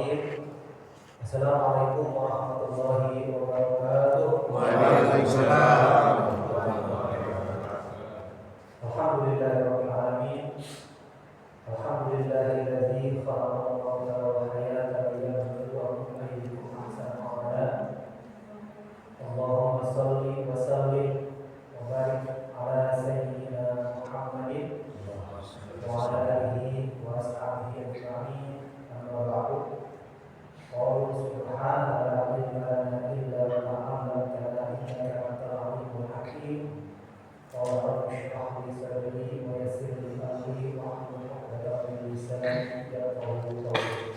Bismillahirrahmanirrahim. Assalamualaikum warahmatullahi wabarakatuh. Waalaikumsalam. Alhamdulillahirabbil alamin. Alhamdulillahilladzi khalaqal mauta wal hayata liyabluwakum ayyukum ahsanu amala. Allahumma shalli wa sallim wa barik ala sayyidina Muhammadin wa ala alihi wa ashabihi ajma'in. Amma ba'du. Qul subhana la ilma lana illa ma 'allamtana innaka antal alimul hakim. Qala rabbi shrah li sadri wa yassir li amri wahlul 'uqdatam min lisani yafqahu qawli.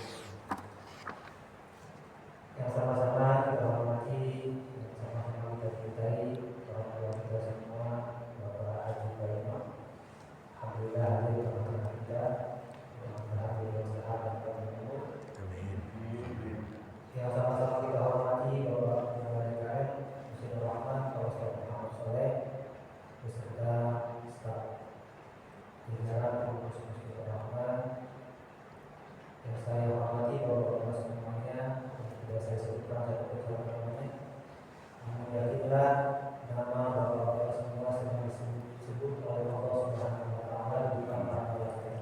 Yang sama-sama kita hormati, yang sama-sama kita cintai orang tua kita semua, Bapak Haji Baimah. Alhamdulillah hadir di tengah kita, mudah-mudahan beliau sehat dan berumur. Yang sama-sama kita hormati Bapak Kepala DKM Musyidur Rahman, Pak Ustaz Muhammad Soleh, beserta staf jajaran pengurus Musyidur Rahman. Yang saya hormati Bapak-bapak semuanya, sudah saya sebutkan satu persatu namanya. Namun yakinlah nama Bapak-bapak semua sedang disebut oleh Allah Subhanahu wa taala di depan para malaikat.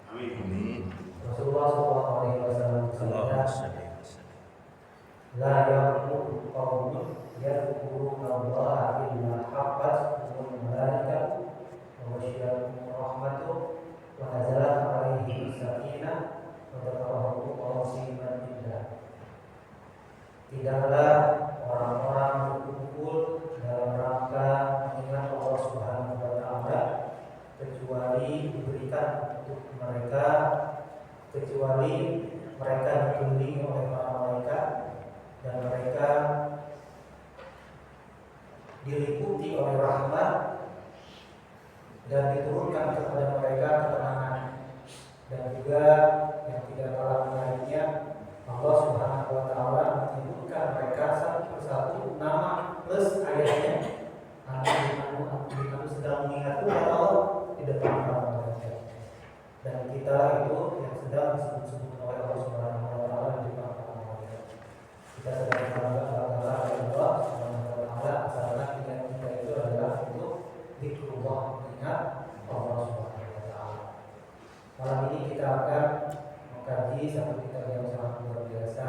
Amin. Rasulullah sallallahu alaihi wasallam bersabda, la yaqulu qawmun yadhkuruna Allah illa haqqat malaikatu wa wasyiyatuhum rahmatuh wa nazalat alaihim sakinah wa dzakarahu qawsiman billah. Tidaklah orang-orang berkumpul dalam rangka mengingat Allah Subhanahu wa taala kecuali diberikan untuk mereka, kecuali mereka dikelilingi oleh para malaikat dan mereka diliputi oleh rahmat dan diturunkan kepada mereka ketenangan. Dan juga yang tidak kalah menariknya, Allah Subhanahu wa taala menyebutkan mereka satu persatu nama plus ayatnya. Aku sedang mengingatku kata Allah di depan para malaikat. Dan kita itu yang sedang disebut-sebut oleh Allah Subhanahu wa taala di depan para malaikat. Kita sedang bangga Allah Subhanahu wa taala, asalkan kita itu adalah untuk zikrullah, mengingat Allah Subhanahu wa taala. Malam ini kita akan mengkaji satu kitab yang sangat luar biasa,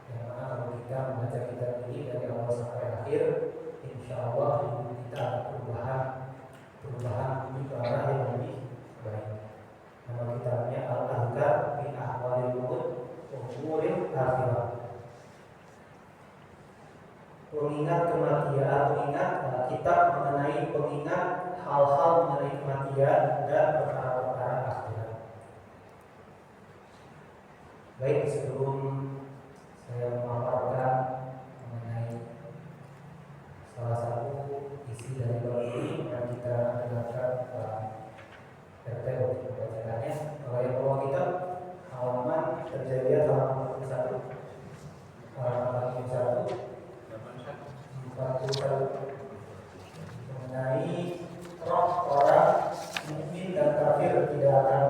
yang mana kalau kita membaca kitab ini dari awal sampai akhir, insya Allah hidup kita akan perubahan menuju ke arah yang lebih baik. Nama kitabnya Al-Adhkar min Ahwalil Maut wa Umuril Akhirah. Pengingat kematian, kitab mengenai pengingat hal-hal mengenai kematian dan perkara-perkara akhirat. Baik, sebelum saya memaparkan mengenai salah satu isi dari bab ini, yang kita dengarkan RT untuk membacakannya. Kalau yang bawa kitab halaman terjadian halaman 41, halaman 41 mengenai roh orang mukmin dan kafir tidak akan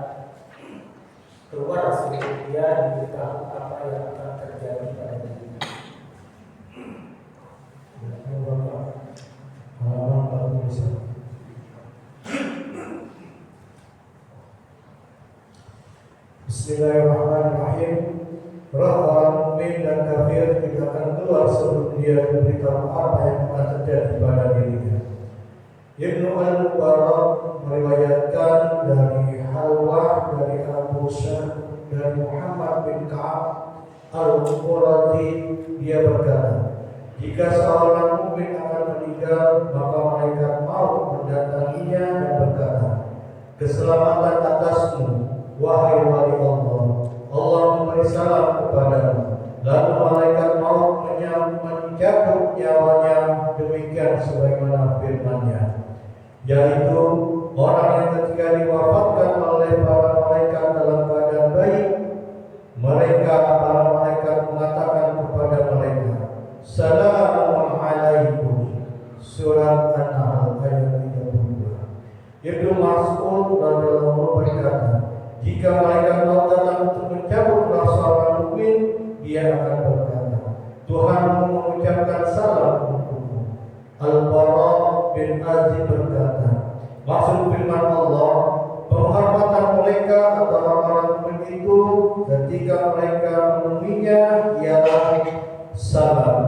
keluar sebelum dia diberitahu apa yang akan terjadi pada dirinya. Halaman 41. Bismillahirrahmanirrahim. Roh orang mukmin dan kafir tidak akan keluar sebelum dia diberitahu apa yang akan terjadi pada dirinya. Ibnu Al-Mubarak meriwayatkan dari Halwah dari Abu Syah dari Muhammad bin Ka'ab Al-Quradi, dia berkata, jika seorang mukmin akan meninggal, maka malaikat maut mendatanginya dan berkata, keselamatan atasmu, wahai wali Allah. Allah memberi salam kepadamu. Lalu malaikat maut mencabut nyawanya, demikian sebagaimana firman-Nya, yaitu orang yang ketika diwafatkan oleh para malaikat dalam keadaan baik, mereka para malaikat mengatakan kepada mereka, Assalamu alaikum. Surat An-Nahl ayat 32. Ibnu Mas'ud radhiyallahu anhu berkata, jika malaikat maut datang untuk mencabut roh seorang mukmin, Dia akan berkata, Tuhan mengucapkan salam untukmu. Al-Bara bin Azib berkata, maksud firman Allah, penghormatan mereka atau orang mukmin itu ketika mereka menemuinya ialah salam.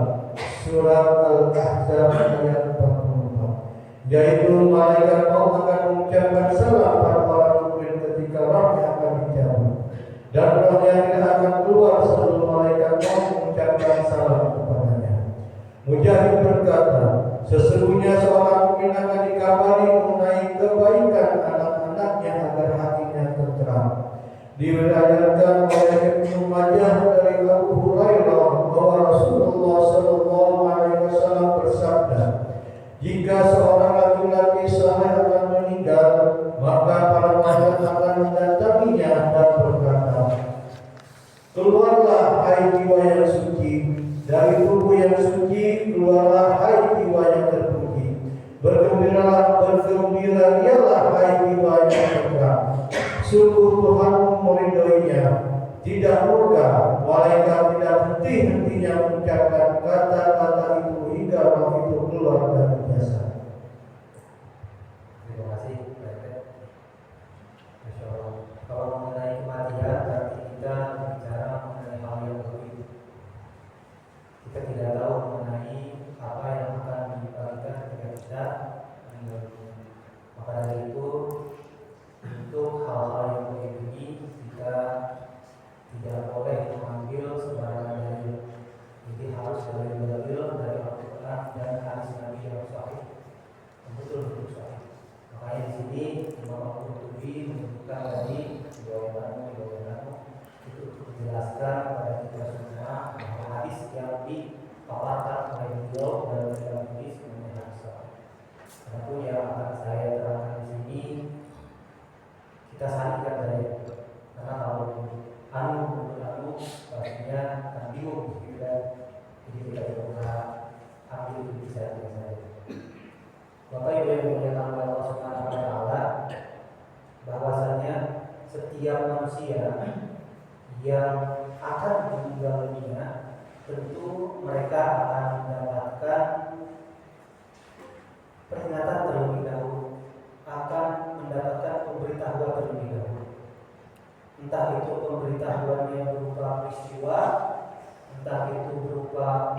Surat Al-Ahzab ayat 44. Yaitu malaikat maut akan mengucapkan salam pada orang mukmin ketika rohnya akan dicabut, dan rohnya tidak akan keluar sebelum malaikat maut mengucapkan salam kepadanya. Mujahid berkata, sesungguhnya seorang mukmin akan dikabari mengenai kebaikan anak-anaknya agar hatinya tenteram. Diriwayatkan oleh Ibnu Majah dari Abu Hurairah bahwa Rasulullah sallallahu alaihi wasallam bersabda, jika seorang laki-laki saleh akan meninggal, maka para malaikat akan mendatanginya dan berkata, keluarlah hai jiwa yang suci dari tubuh yang suci, keluarlah hai jiwa yang terpuji. Bergembiralah hai jiwa yang terang. Sungguh Tuhanmu meridhoinya, tidak murka. Malaikat tidak henti-hentinya mengucapkan kata-kata itu hingga roh itu keluar dari jasad. Terima kasih, Masya Allah. Kalau mengenai kematian, berarti kita bicara mengenai hal yang gaib. Kita tidak tahu mengenai apa yang akan dibagikan ketika kita meninggal dunia. Maka dari itu, untuk hal-hal yang gaib ini kita tidak boleh mengambil sembarangan dalil. Jadi harus dari dalil dari Al-Quran dan hadis Nabi yang sahih, betul-betul sahih. Makanya di sini Imam Al-Qurtubi menyebutkan tadi riwayat itu untuk menjelaskan kepada kita semua bahwa hadis yang dipaparkan oleh beliau dalam kitab hadis mengenai hadis sahih. Adapun yang akan saya terangkan di sini kita salihkan dari karena kalau anu pastinya akan bingung gitu kan. Jadi kita coba ambil itu saja. Bapak Ibu yang dimuliakan oleh Allah Subhanahu wa taala, bahwasanya setiap manusia yang akan meninggal dunia tentu mereka akan mendapatkan peringatan terlebih dahulu, akan mendapatkan pemberitahuan terlebih dahulu. Entah itu pemberitahuan yang berupa peristiwa, entah itu berupa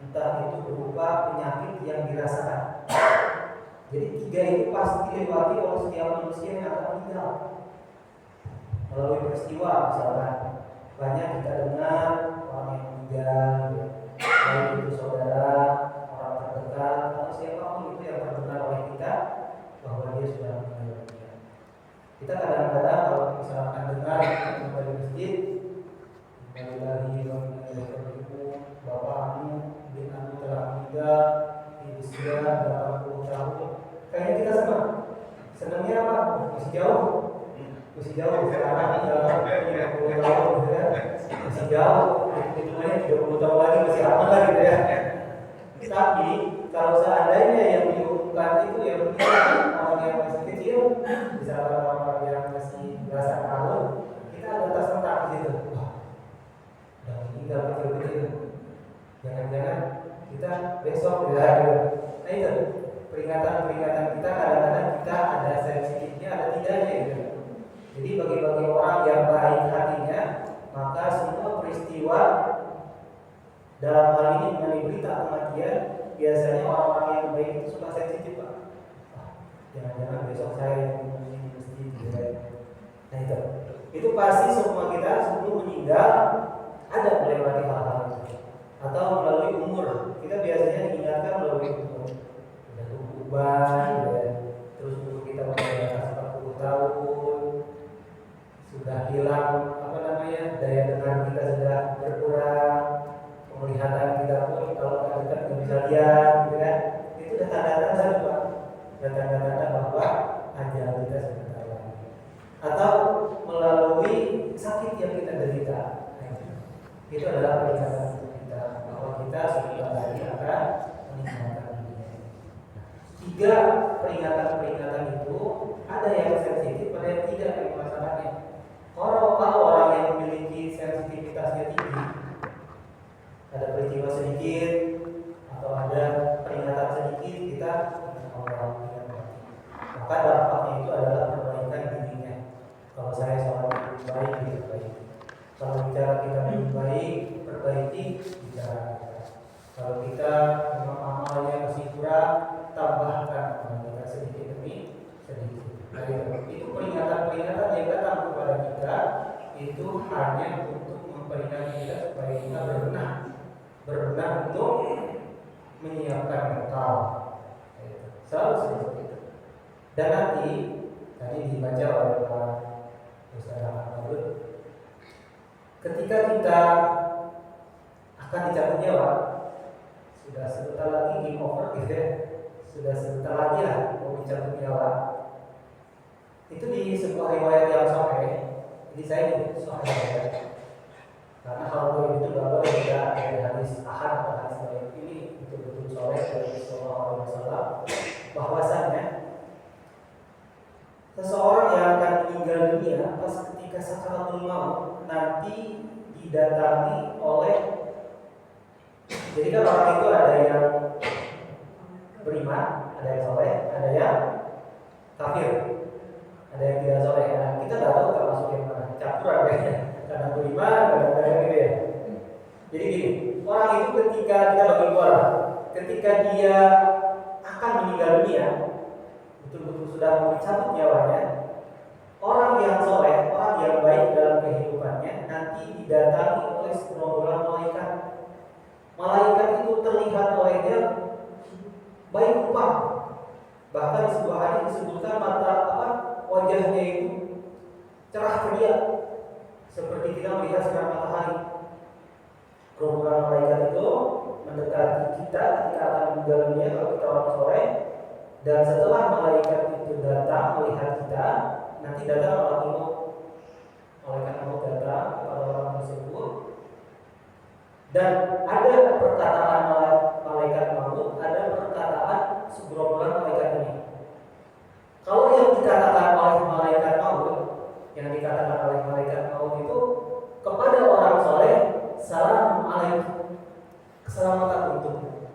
entah itu berupa penyakit yang dirasakan. Jadi tiga itu pasti dilewati oleh setiap manusia yang akan meninggal. Melalui peristiwa misalkan, banyak kita dengar orang yang meninggal, baik itu saudara, orang terdekat, atau siapapun itu yang terdengar oleh kita bahwa dia sudah meninggal dunia. Kita kadang-kadang kalau misalkan dengar dari masjid, dari bapakmu bin anu telah meninggal di usia 80 tahun, kayaknya kita senangnya apa? Masih jauh sekarang 50 tahun gitu ya, masih jauh, hitungannya 30 tahun lagi masih aman lah gitu ya. Tapi kalau seandainya yang diumumkan itu yang orang yang masih kecil, misalkan orang yang masih belasan tahun, kita ada tersentak di situ. Udah meninggal kecil-kecil, jangan-jangan kita besok ya. Nah itu peringatan-peringatan kita, kadang-kadang kita ada sensitifnya, ada tidaknya gitu. Jadi bagi orang yang baik hatinya, maka semua peristiwa dalam hal ini mengenai berita kematian, biasanya orang-orang yang baik itu suka sensitif, Pak. Jangan-jangan besok saya yang di masjid gitu. Nah itu pasti semua kita sebelum meninggal ada melewati hal-hal itu, atau melalui umur. Kita biasanya diingatkan melalui umur. Sudah tumbuh uban, terus umur kita mencapai 40 tahun, sudah hilang daya dengar kita sudah berkurang, penglihatan kita pun kalau kita nggak bisa lihat, gitu kan? Itu udah tanda-tanda Pak, tanda-tanda bahwa ajal kita sebentar lagi. Atau melalui sakit yang kita derita. Itu adalah peringatan untuk kita bahwa kita sebentar lagi akan meninggalkan dunia. Tiga peringatan itu ada yang sensitif, ada yang tidak yang masalahnya. Kalau orang yang memiliki sensitif sensitivitasnya tinggi, ada peristiwa sedikit atau ada peringatan sedikit kita Allah ingat mati. Maka dampaknya itu adalah perbaikan dirinya. Kalau saya sholat baik, diperbaiki. Kalau bicara kita lebih baik, perbaiki bicara kita. Kalau kita memang amalnya masih kurang, tambahkan amal kita sedikit demi sedikit. Nah, itu peringatan-peringatan yang datang kepada kita itu hanya untuk memperingatkan kita supaya kita berbenah untuk menyiapkan mental. Selalu seperti itu. Dan nanti tadi dibaca oleh Pak Ustaz Ahmad, ketika kita akan dicabut nyawa, sudah sebentar lagi game over gitu ya, sudah sebentar lagi lah mau dicabut nyawa. Itu di sebuah riwayat yang sahih. Jadi saya nyebut sahih ya, karena kalau itu nggak boleh tidak ada hadis ahad atau hadis lain. Ini betul-betul sahih dari Sallallahu Alaihi Wasallam bahwasanya seseorang yang akan meninggal dunia pas ketika sakaratul maut nanti didatangi oleh, jadi kan orang itu ada yang beriman, ada yang soleh, ada yang kafir, ada yang tidak soleh. Nah, kita nggak tahu termasuk yang mana, campuran kayaknya, kadang beriman, kadang gitu ya. Jadi gini, orang itu ketika kita bagi dua, ketika dia akan meninggal dunia, betul-betul sudah mau dicabut nyawanya, orang yang soleh, orang yang baik dalam kehidupannya nanti didatangi oleh segerombolan malaikat. Malaikat itu terlihat olehnya baik rupa. Bahkan di sebuah hadis disebutkan wajahnya itu cerah ceria seperti kita melihat sinar matahari. Gerombolan malaikat itu mendekati kita ketika akan meninggal dunia kalau kita orang soleh. Dan setelah malaikat itu datang melihat kita, nanti datang malaikat maut datang kepada orang tersebut. Dan ada perkataan malaikat maut, ada perkataan segerombolan malaikat ini. Kalau yang dikatakan oleh malaikat maut, itu kepada orang soleh, salam alaikum, keselamatan untukmu.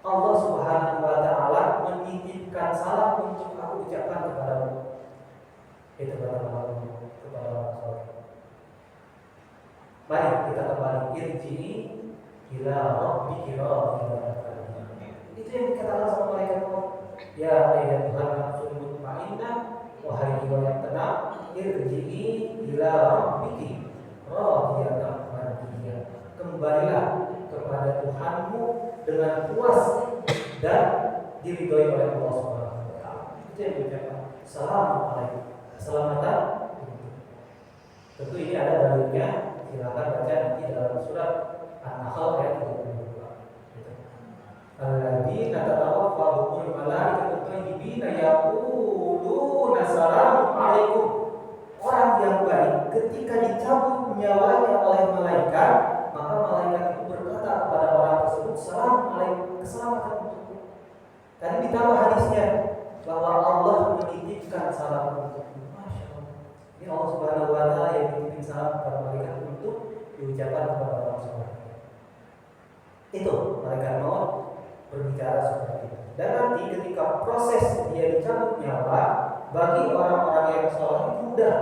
Allah Subhanahu wa Ta'ala menitipkan salam untuk aku ucapkan kepadamu. Itu kata Allah kepada orang soleh. Mari kita kembali irji'i ila rabbiki radiyatan. Itu yang dikatakan sama malaikat Allah. Ya ayyuhal nafsul mutmainnah, wahai jiwa yang tenang, irji'i ila rabbiki radiyatan mardiyah. Kembalilah kepada Tuhanmu dengan puas dan diridhoi oleh Allah Subhanahu wa Ta'ala. Itu yang diucapkan. Assalamualaikum. Keselamatan. Tentu ini ada dalilnya. Silakan baca nanti dalam surat An-Nahl ayat 32. Alladzina tatawaffahumul malaikatu thayyibina yaquluna assalamu alaikum. Orang yang baik ketika dicabut nyawanya oleh malaikat, maka malaikat itu berkata kepada orang tersebut, salam alaikum, keselamatan untukmu. Tadi ditambah hadisnya bahwa Allah menitipkan salam untukmu. Masya Allah. Ini Allah Subhanahu wa Ta'ala yang menitipkan salam kepada malaikat untuk diucapkan kepada orang soleh. Itu malaikat maut berbicara seperti itu. Dan nanti ketika proses dia dicabut nyawa, bagi orang-orang yang soleh mudah.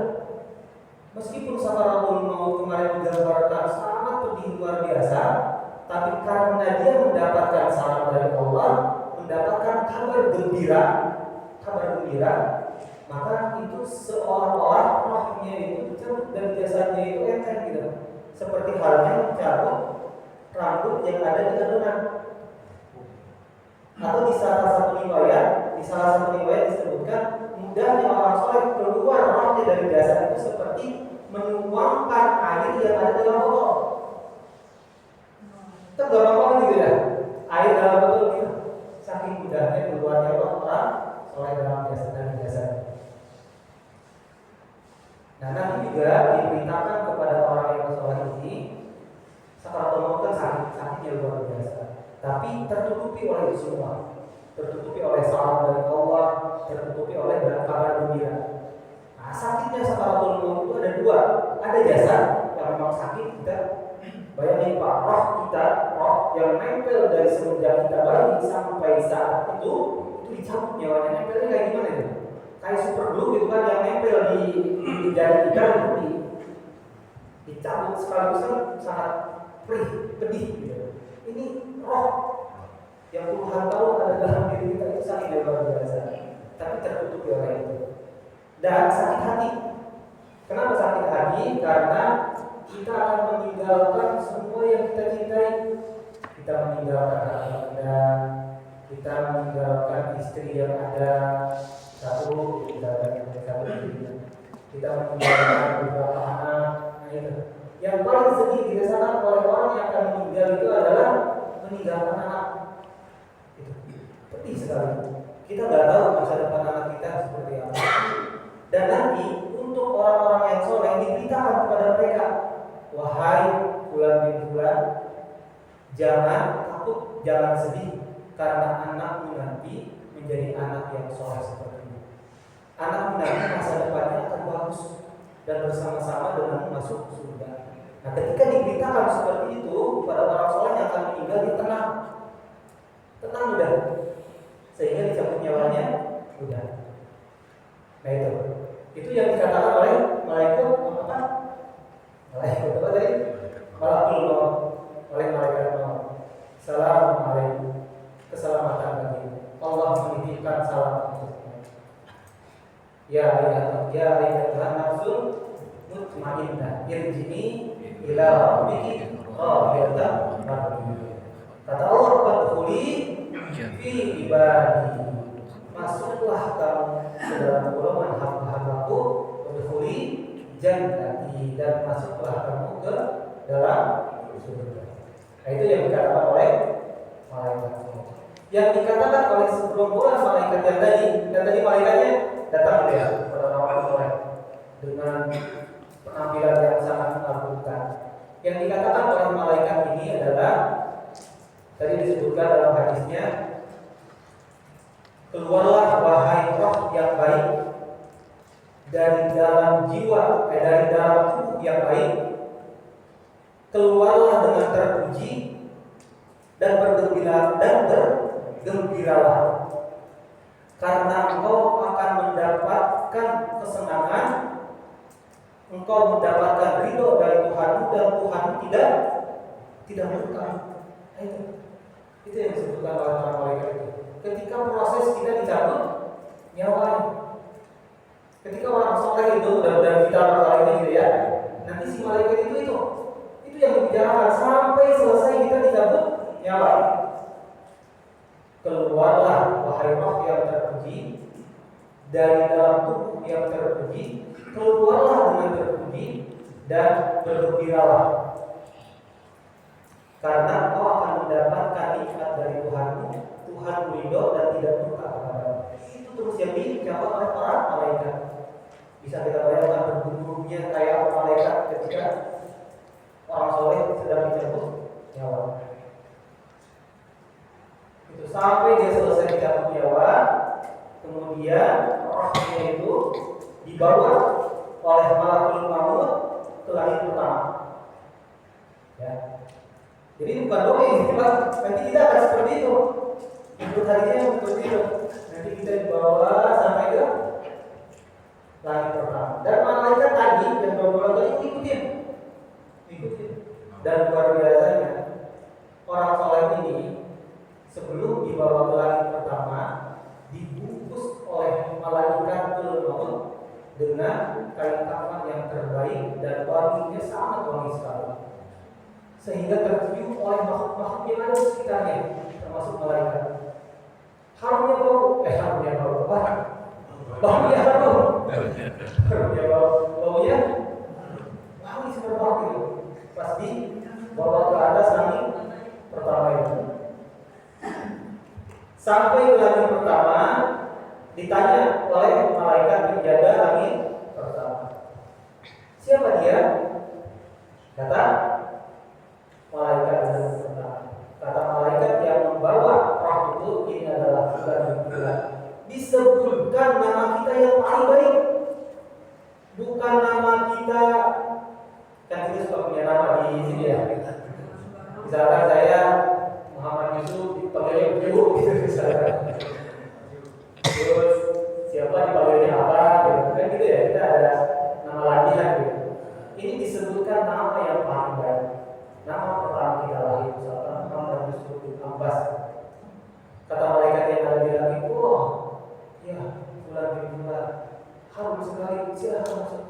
Meskipun sakaratul maut kemarin digambarkan sangat pedih luar biasa, tapi karena dia mendapatkan salam dari Allah, mendapatkan kabar gembira, maka itu seolah-olah rohnya itu dicabut dan jasadnya itu enteng gitu. Seperti halnya mencabut rambut yang ada di adonan. Atau di salah satu riwayat disebutkan mudahnya orang soleh keluar rohnya dari jasad itu seperti menuangkan air yang ada dalam botol. Itu gampang gitu ya, air dalam botol gitu. Saking mudahnya keluarnya orang soleh dalam jasad. Nah, nanti juga diberitakan kepada orang yang soleh ini, sakaratul maut kan sakitnya luar biasa. Tapi tertutupi oleh itu semua, tertutupi oleh salam dari Allah, tertutupi oleh kabar gembira. Nah, sakitnya sakaratul maut itu ada dua, ada jasad yang memang sakit, kita bayangin Pak, roh yang nempel dari semenjak kita bayi sampai saat itu dicabut nyawanya. Nempelnya kayak gimana itu? Kayak super glue gitu kan, yang nempel di jari kita itu dicabut sekaligus kan sangat pedih gitu. Ini roh yang puluhan tahun ada dalam diri kita itu sangat luar biasa, tapi tertutup oleh itu. Dan sakit hati. Kenapa sakit hati? Karena kita akan meninggalkan semua yang kita cintai. Kita meninggalkan anak benda, kita meninggalkan istri yang ada satu, kita meninggalkan beberapa anak. Yang paling sedih dirasakan oleh orang yang akan meninggal itu adalah meninggalkan anak. Itu pedih sekali. Kita nggak tahu masa depan anak kita seperti apa. Dan nanti untuk orang-orang yang soleh diberitakan kepada mereka, wahai fulan bin fulan, jangan takut, jangan sedih, karena anakmu nanti menjadi anak yang soleh seperti ini. Anakmu nanti masa depannya akan bagus dan bersama-sama denganmu masuk surga. Nah, ketika diberitakan seperti itu pada orang soleh yang akan meninggal, dia tenang udah, sehingga dicabut nyawanya udah. Nah itu yang dikatakan oleh malaikat apa? Malaikat apa tadi? Malakul maut, oleh malaikat maut. Assalamualaikum, keselamatan bagi Allah menitipkan salam untukmu. Ya ayyuhan nafsul mutmainnah, irji'i ila rabbiki radiyatan mardiyah. Kata Allah, "Fadkhuli fi ibadi." Masuklah kamu ke dalam golongan hamba-hambaku, fadkhuli jannati, dan masuklah kamu ke dalam surga. Nah, itu yang dikatakan oleh malaikat. Yang dikatakan oleh segerombolan malaikat yang tadi malaikatnya datang ya kepada orang soleh dengan penampilan yang sangat mengagumkan. Yang dikatakan oleh malaikat ini adalah tadi disebutkan dalam hadisnya, keluarlah wahai roh yang baik dari dalam jiwa, dari dalam tubuh yang baik. Keluarlah dengan terpuji dan bergembiralah, karena engkau akan mendapatkan kesenangan, engkau mendapatkan ridho dari Tuhanmu, dan Tuhanmu tidak murka. Itu yang disebutkan oleh para malaikat itu. Ketika proses kita dicabut nyawanya, ketika orang soleh itu dan kita orang ini gitu ya, nanti si malaikat itu yang dibicarakan sampai selesai kita dicabut nyawa. Keluarlah wahai roh yang terpuji dari dalam tubuh yang terpuji, keluarlah dengan terpuji dan bergembiralah, karena kau akan mendapatkan nikmat dari Tuhanmu. Tuhan ridho dan tidak murka kepadamu. Itu terus yang dicapai oleh para malaikat. Bisa kita bayangkan bergumulnya kayak malaikat ketika orang soleh sedang dicabut nyawa. Itu sampai dia selesai dicabut nyawa, kemudian rohnya itu dibawa oleh malakul maut ke langit pertama. Ya. Jadi bukan dongeng, nanti kita akan seperti itu. Ikut harinya seperti itu. Nanti kita dibawa sampai ke langit pertama. Dan malaikat tadi yang beberapa tadi ikutin. Dan luar biasanya orang soleh ini sebelum dibawa ke langit pertama dibungkus oleh malaikatul maut dengan kain kafan yang terbaik dan wanginya sangat wangi sekali, sehingga tercium oleh makhluk-makhluk yang ada di sekitarnya, termasuk malaikat. Harumnya bau, baunya baunya wangi semerbak itu. Pas dibawa ke atas langit pertama itu, sampai ke langit pertama ditanya oleh malaikat penjaga langit pertama, siapa dia? Kata malaikat langit pertama, kata malaikat yang membawa roh itu, ini adalah bulan. Disebutkan nama kita yang paling baik, bukan nama kita. Kan kita suka punya Misalkan saya Muhammad Yusuf dipanggil Ibu gitu misalkan. Terus siapa dipanggilnya apa gitu kan gitu ya, kita ada nama latihan gitu. Ini disebutkan nama yang paling baik. Nama pertama kita lahir misalkan Muhammad Yusuf bin Abbas. Kata malaikat yang ada di langit, oh ya bulan bin bulan harum sekali, silahkan masuk.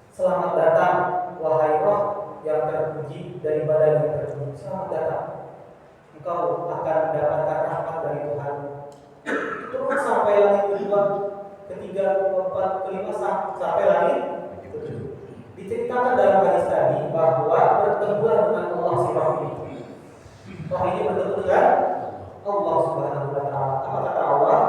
Selamat datang wahai roh yang terpuji dari badan yang terpuji. Selamat datang. Engkau akan mendapatkan rahmat dari Tuhan. Terus sampai langit kedua, ketiga, keempat, kelima, sampai langit ketujuh. Diceritakan dalam hadis tadi bahwa bertemulah dengan Allah si roh ini. Roh ini bertemu dengan Allah Subhanahu wa Ta'ala. Apa kata Allah?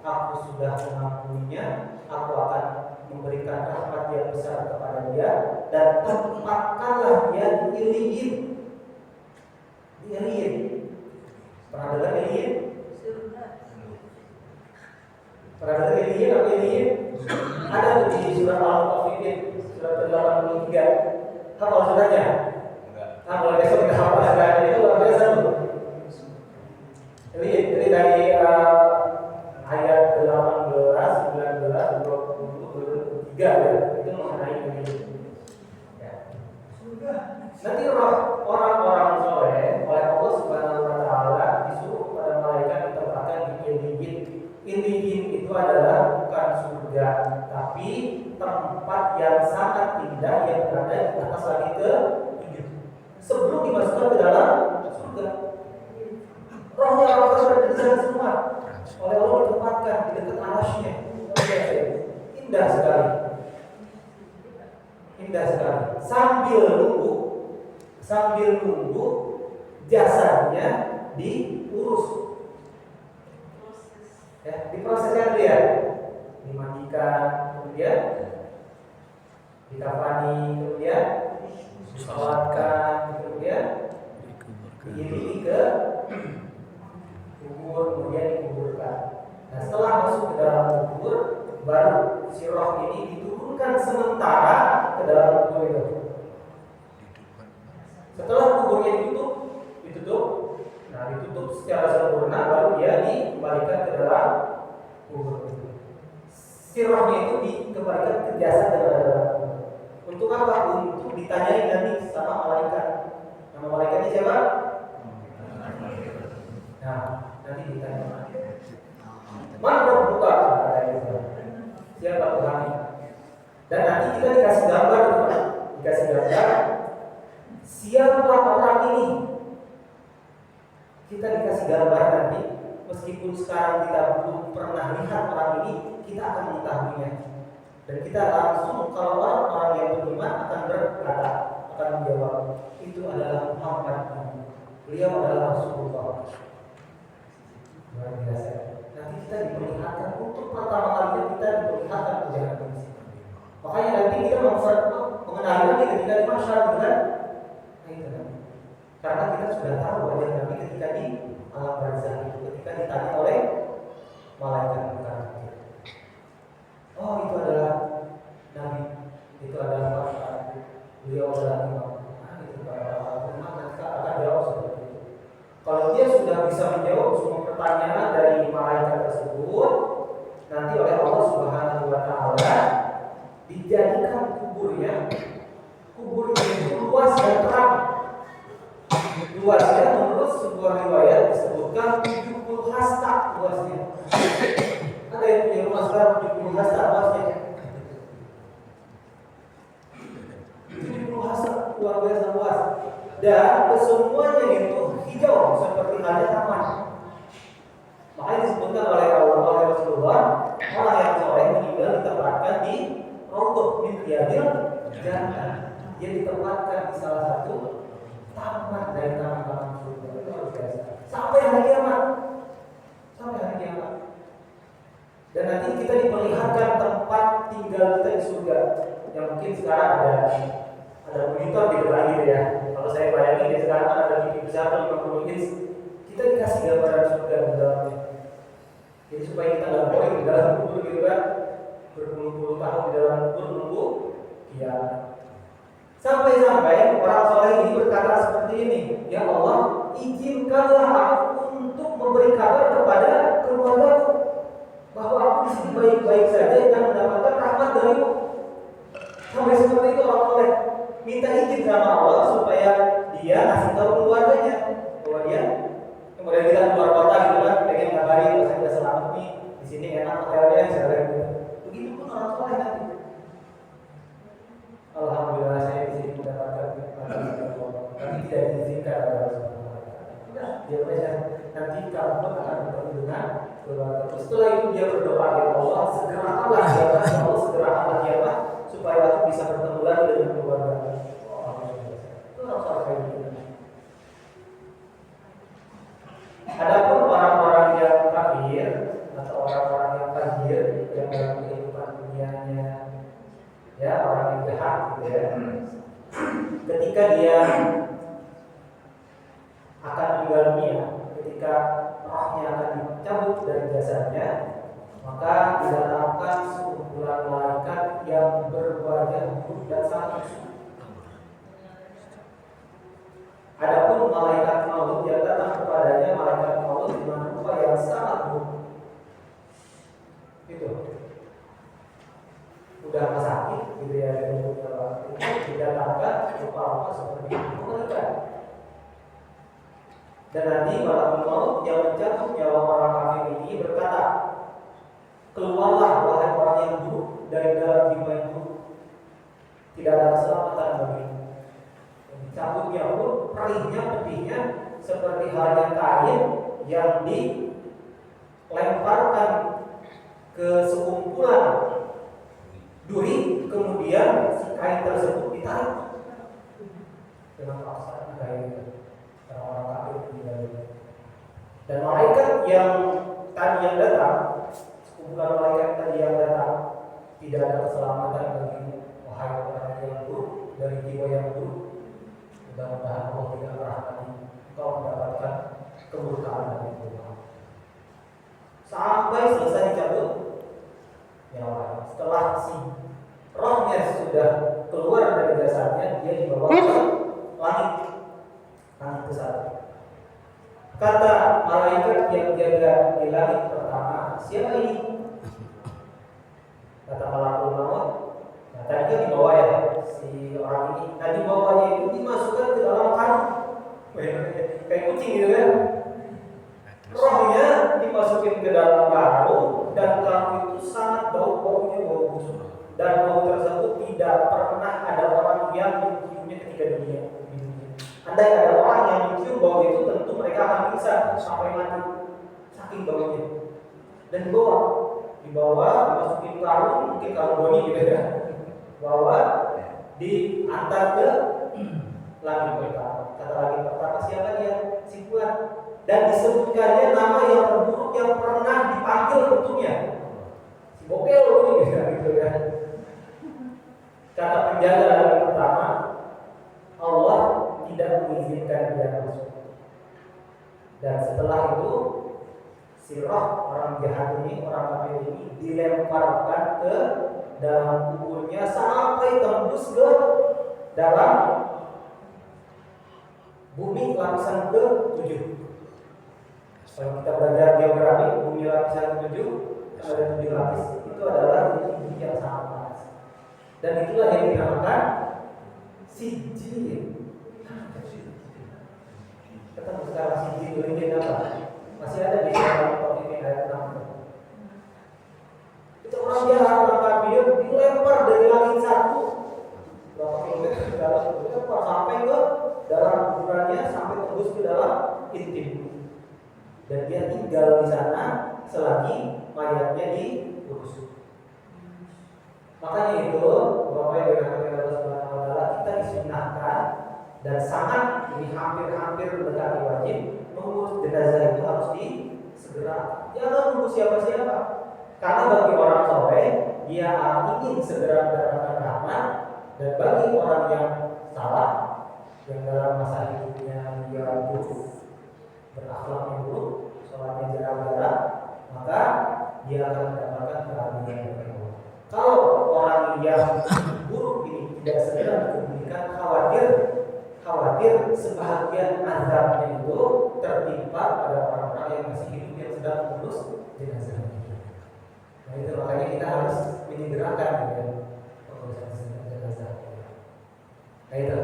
Aku sudah mengampuninya. Aku akan memberikan rahmat yang besar kepada dia dan tempatkanlah dia di Iliyin. Di Iliyin. Pernah dengar Iliyin? Pernah dengar Iliyin apa Iliyin? Ada di surat Al-Mutaffifin, surat ke-83. Hafal suratnya? Nah, kalau besok kita hafal suratnya itu luar biasa tuh. Ini dari ayat 18, 19, 20, 23 ya. Itu mengenai ini. Ya. Nanti orang-orang soleh oleh Allah Subhanahu wa Ta'ala disuruh kepada malaikat ditempatkan di Iliyin. Iliyin itu adalah bukan surga, tapi tempat yang sangat indah yang berada di atas langit ke-7 sebelum dimasukkan ke dalam surga. Rohnya orang sudah di sana semua oleh Allah ditempatkan di dekat arasy-Nya. Indah sekali. Indah sekali. Sambil nunggu jasadnya diurus. Ya, diproseskan dia, dimandikan, kemudian dikafani, kemudian disolatkan, kemudian diiringi ke kubur, kemudian dikuburkan. Nah, setelah masuk ke dalam kubur, baru si roh ini diturunkan sementara ke dalam kubur itu. Setelah kuburnya ditutup, nah ditutup secara sempurna, baru dia dikembalikan ke dalam kubur itu. Si rohnya itu dikembalikan ke jasad yang ada dalam kubur. Untuk apa? Untuk ditanyai nanti sama malaikat. Nama malaikatnya siapa? Nah, nanti ditanya. Mana buka? Siapa Tuhan? Dan nanti kita dikasih gambar, siapa orang ini. Kita dikasih gambar nanti, meskipun sekarang kita belum pernah lihat orang ini, kita akan mengetahuinya. Dan kita langsung, kalau orang yang beriman akan berkata, akan menjawab, itu adalah Muhammad. Beliau adalah Rasulullah. Luar biasa. Nanti kita diperlihatkan, untuk pertama kalinya kita diperlihatkan perjalanan ini. Makanya nanti kita mengenali Nabi ketika di masyarakat, kan? Karena kita sudah tahu wajah Nabi ketika di alam barzakh itu, ketika ditanya oleh malaikat bukan. Oh, itu adalah Nabi, itu adalah Muhammad. Beliau adalah imam. Nah, itu para ulama nanti akan jawab seperti itu. Kalau dia sudah bisa menjawab semua pertanyaan dari malaikat tersebut, nanti oleh Allah Subhanahu wa Ta'ala dijadikan kuburnya, kubur yang luas dan terang. Luasnya menurut sebuah riwayat disebutkan 70 hasta luasnya. Ada yang punya rumah sekarang 70 hasta luasnya. 70 hasta luar biasa luas. Dan kesemuanya itu hijau seperti halnya taman. Makanya disebutkan oleh Rasulullah, orang yang soleh meninggal ditempatkan di Raudhah min Riyadil Jannah. Dia ditempatkan di salah satu taman dari taman-taman surga. Itu luar biasa. Sampai hari kiamat. Dan nanti kita diperlihatkan tempat tinggal kita di surga. Yang mungkin sekarang ada monitor di depan gitu ya. Kalau saya bayangin di sekarang ada TV besar 50 inch, kita dikasih gambaran surga di dalamnya. Jadi supaya kita nggak boring di dalam kubur gitu kan, berpuluh-puluh tahun di dalam kubur menunggu kiamat. Sampai orang soleh ini berkata seperti ini, ya Allah, Allah supaya dia ngasih tahu keluarganya bahwa dia kemudian kita keluar kota gitu kan, pengen ngabari bahwa saya sudah selamat nih di sini enak hotelnya misalnya gitu. Begitu pun orang tua nanti. Alhamdulillah saya di sini mendapatkan tapi tidak diizinkan oleh Allah Subhanahu wa Ta'ala. Udah, dia baca nanti kamu akan bertemu dengan keluarga. Setelah itu dia berdoa, ya Allah segerakanlah siapa, ya Allah segerakanlah siapa supaya aku bisa bertemu lagi dengan keluarga. Itu harus kayak gitu. Adapun orang-orang yang kafir atau orang-orang yang fajir yang dalam kehidupan dunianya, ya orang yang jahat gitu ya, ketika dia akan meninggal dunia, ketika rohnya akan dicabut dari jasadnya, maka didatangkan sekumpulan malaikat yang berwajah buruk dan sangat busuk. Adapun malaikat maut yang datang kepadanya, malaikat maut dengan rupa yang sangat buruk. Itu udah sakit gitu ya, didatangkan rupa-rupa seperti itu mengerikan. Dan nanti malaikat maut yang mencabut nyawa orang kafir ini berkata, keluarlah wahai orang yang buruk dari dalam jiwa yang buruk, tidak ada keselamatan bagimu. Cabutnya pun perihnya pedihnya seperti halnya kain yang dilemparkan ke sekumpulan duri, kemudian si kain tersebut ditarik dengan paksa kain orang-orang kafir meninggal dunia. Dan malaikat yang tadi yang datang, sekumpulan malaikat tadi yang datang, tidak ada keselamatan bagimu wahai orang yang buruk dari jiwa yang buruk. Mudah-mudahan Allah tidak merahmati engkau mendapatkan kemurkaan dari Tuhan. Sampai selesai dicabut nyawa. Setelah si rohnya sudah keluar dari jasadnya, dia dibawa ke langit ke sana. Kata malaikat yang jaga di langit pertama, siapa ini? Kata malakul maut. Nah, tadi kan dibawa ya si orang ini. Nah, dibawanya itu dimasukkan ke dalam karung, kayak kucing gitu kan. Rohnya dimasukin ke dalam karung, dan karung itu sangat baunya bau busuk. Dan bau tersebut tidak pernah ada orang yang menciumnya ketika dunia. Andai ada orang yang mencium bau itu, tentu mereka akan bisa sampai mati saking baunya. Dan dibawa, dimasukin karung, mungkin karung boni gitu ya. Bawa diantar ke langit pertama. Kata langit pertama, siapa dia? Si Fulan. Dan disebutkannya nama yang terburuk yang pernah dipanggil bentuknya, si Bokel ini gitu ya. Kata penjaga langit pertama, Allah tidak mengizinkan dia masuk. Dan setelah itu si roh orang jahat ini, orang kafir ini dilemparkan ke dalam kuburnya sampai tembus ke dalam bumi lapisan ke-7. Kalau kita belajar geografi, bumi lapisan ke-7 ada 7 lapis. Itu adalah bumi yang sangat panas. Dan itulah yang dinamakan sijil. Ketemu sekarang sijil ini apa? Masih ada di dalam topik ayat 6. Itu orang jahat, orang kafir dilempar dari langit satu berapa kilometer ke dalam, dilempar sampai ke dalam kuburannya, sampai tembus ke dalam intim. Dan dia tinggal di sana selagi mayatnya diurus. Makanya itu, Bapak yang dirahmati Allah Subhanahu wa Ta'ala, kita disunahkan dan sangat ini hampir mendekati wajib mengurus jenazah itu harus disegera. Jangan nunggu siapa-siapa. Karena bagi orang soleh, dia ingin segera mendapatkan rahmat, dan bagi orang yang salah, yang dalam masa hidupnya dia buruk, berakhlak yang buruk, sholatnya jarang-jarang, maka dia akan mendapatkan keadilan dari Allah. Kalau orang yang buruk ini tidak segera diberikan, khawatir sebahagian azabnya itu tertimpa pada orang-orang yang masih hidup yang sedang mengurus jenazah. Nah itu makanya kita harus menyegerakan pengurusan jenazah. Nah itu.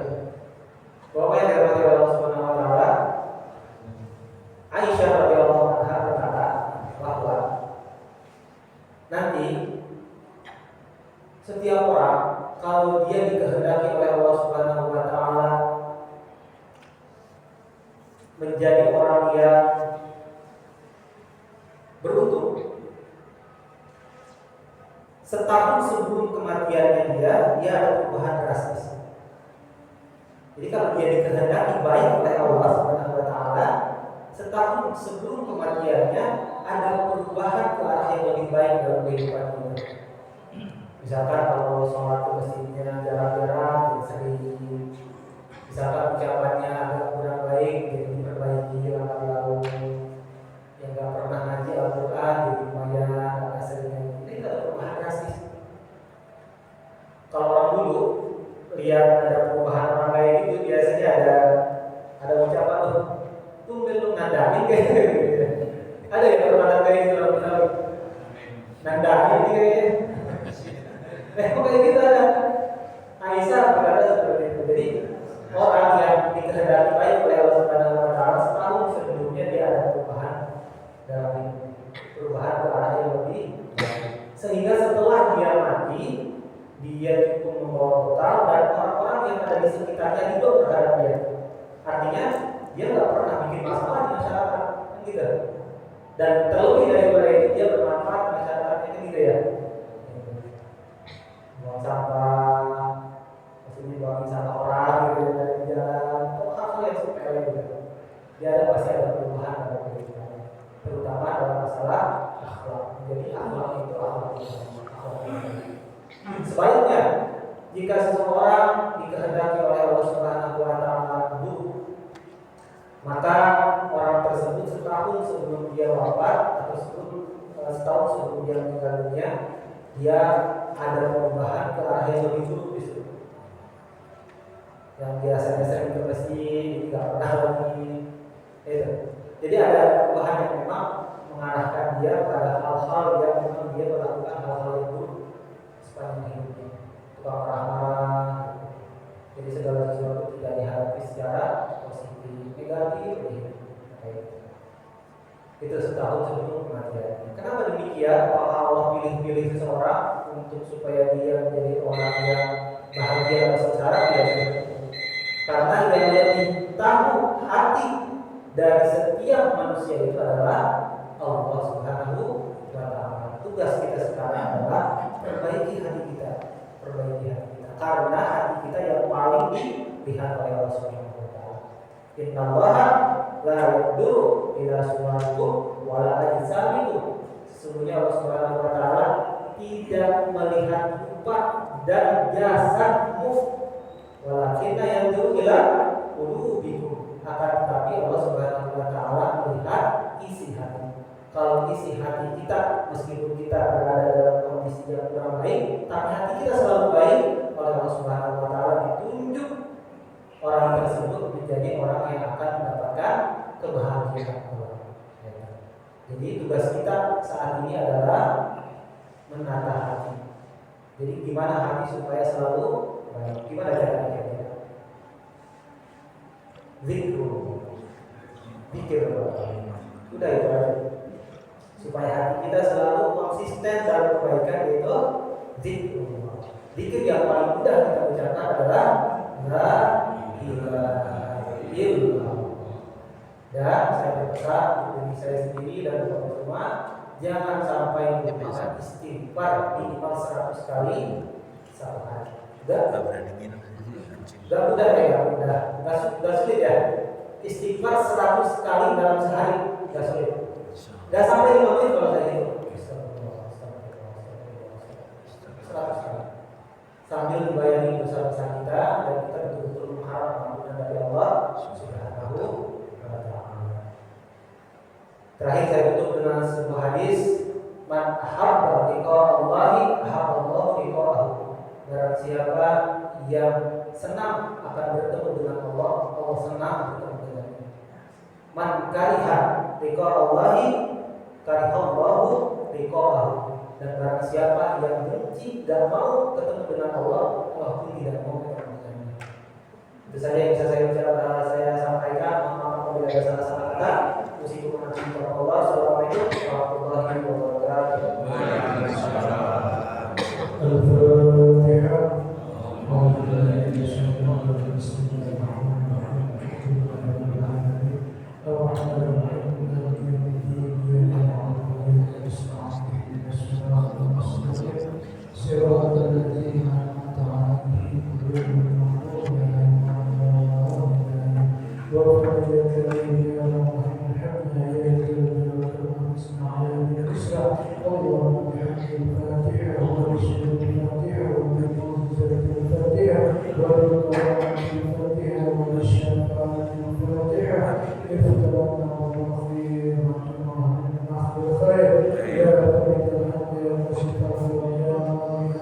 menjadi orang yang beruntung. Setahun sebelum kematiannya dia ada perubahan drastis. Jadi kalau dia dikehendaki baik oleh Allah Subhanahu wa taala, setahun sebelum kematiannya ada perubahan ke arah yang lebih baik dalam kehidupan dia. Misalkan kalau sholat ke masjidnya jarang-jarang jadi sering, misalkan ucapannya agak kurang baik jadi diperbaiki lalu yang nggak pernah ngaji Al-Quran jadi lumayan agak sering. Ini ada perubahan drastis. Kalau orang dulu lihat ada perubahan orang kayak gitu biasanya ada ucapan tumben lu nandangin kayak gitu. Ada ya perubahan kayak gitu benar nandangin ini kayaknya. Kok kayak gitu ada. Aisyah berkata seperti itu. Jadi orang yang dikehendaki baik oleh Allah Subhanahu wa taala setahun sebelumnya dia ada perubahan dalam perubahan ke arah yang lebih sehingga setelah dia mati dia cukup membawa bekal dan orang-orang yang ada di sekitarnya juga berharap dia. Artinya dia nggak pernah bikin masalah di masyarakat, gitu. Dan terlebih daripada itu dia bermanfaat di masyarakatnya, gitu ya. Buang sampah, maksudnya buang sampah orang gitu dari jalan, atau hal-hal yang sepele gitu. Dia ada pasti ada perubahan dalam kehidupannya, terutama dalam masalah akhlak. Jadi akhlak itu akhlak. Sebaliknya, jika seseorang dikehendaki oleh Allah Subhanahu wa taala buruk, maka orang tersebut setahun sebelum dia wafat atau setahun sebelum dia meninggal dunia, dia ada perubahan ke arah yang lebih buruk justru. Yang biasanya sering ke masjid, tidak pernah lagi. Jadi ada perubahan yang memang mengarahkan dia pada hal-hal yang memang dia melakukan hal-hal yang buruk sepanjang hidupnya, tukang marah-marah. Jadi segala sesuatu tidak dihadapi secara positif, negatif. Itu setahun sebelum kematian. Kenapa demikian? Apakah Allah pilih-pilih seseorang untuk supaya dia menjadi orang yang bahagia dan sengsara? Tidak. Karena yang lebih tahu hati dari setiap manusia itu adalah Allah Subhanahu wa taala. Tugas kita sekarang adalah perbaiki hati kita, karena hati kita yang paling dilihat oleh Allah Subhanahu wa taala. Innallaha la yadurru ila suwarikum wa la ajsamikum. Sesungguhnya Allah Subhanahu wa taala tidak melihat rupa dan jasadmu, walakinna yanduru ila qulubikum. Akan tetapi Allah Subhanahu wa taala melihat isi hati. Kalau isi hati kita, meskipun kita berada dalam kondisi yang kurang baik, tapi hati kita selalu baik, oleh Allah Subhanahu wa taala ditunjuk orang tersebut menjadi orang yang akan mendapatkan kebahagiaan Allah. Jadi tugas kita saat ini adalah menata hati. Jadi gimana hati supaya selalu baik? Gimana caranya? Zikir. Udah itu aja. Supaya hati kita selalu konsisten dalam kebaikan, yaitu zikir. Zikir yang paling mudah kita ucapkan adalah la ilaha illallah. Dan saya berpesan untuk diri saya sendiri dan untuk semua, jangan sampai melupakan istighfar minimal 100 kali satu hari. Udah mudah ya, udah sulit ya. Istighfar 100 kali dalam sehari, udah sulit. Gak sampai 5 menit kalau saya hitung. 100 kali. Sambil membayani dosa-dosa kita dan kita betul-betul mengharap ampunan dari Allah Subhanahu wa taala. Terakhir saya tutup dengan sebuah hadis, man ahabba liqa Allahi ahabba Allahu liqa'ahu. Barang siapa yang senang akan bertemu dengan Allah, Allah senang bertemu dengannya. Man kariha liqa Allahi karihallahu liqa'ahu. Dan barang siapa yang benci dan mau ketemu dengan Allah, Allah pun tidak mau ketemu dengannya. Itu saja yang bisa saya sampaikan. Mohon maaf apabila ada salah-salah kata. Assalamualaikum warahmatullahi wabarakatuh. وفرجك يا رحمن الحمد يا الجلال والإكرام اسمع يا الإسرع اللهم بحق الفاتحة وبشر الفاتحة وبمعجزة الفاتحة وبالقرآن الفاتحة وبالشفاعة الفاتحة افترنا وبخير واتنا من أخذ الخير يا فرد الحق يا مشفى يا مالك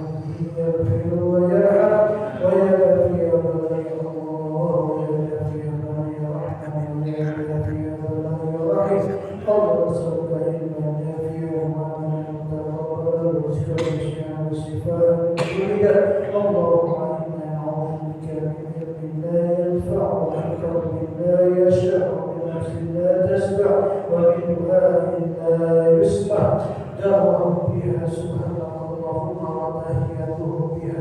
يا الخير ويا حق ويا كافي يا بلي الله ويا كافي يا بلي رحمة ويا كافي يا بلي رحيم اللهم صل علما نافعا وعملا متقبلا ورزقا وشفاء وشفاء من كل داء اللهم انا نعوذ بك من علم لا ينفع ومن قلب لا يشفع ومن نفس لا تشبع ومن دعاء لا يسمع دعوهم بها سبحانك اللهم وتحياتهم بها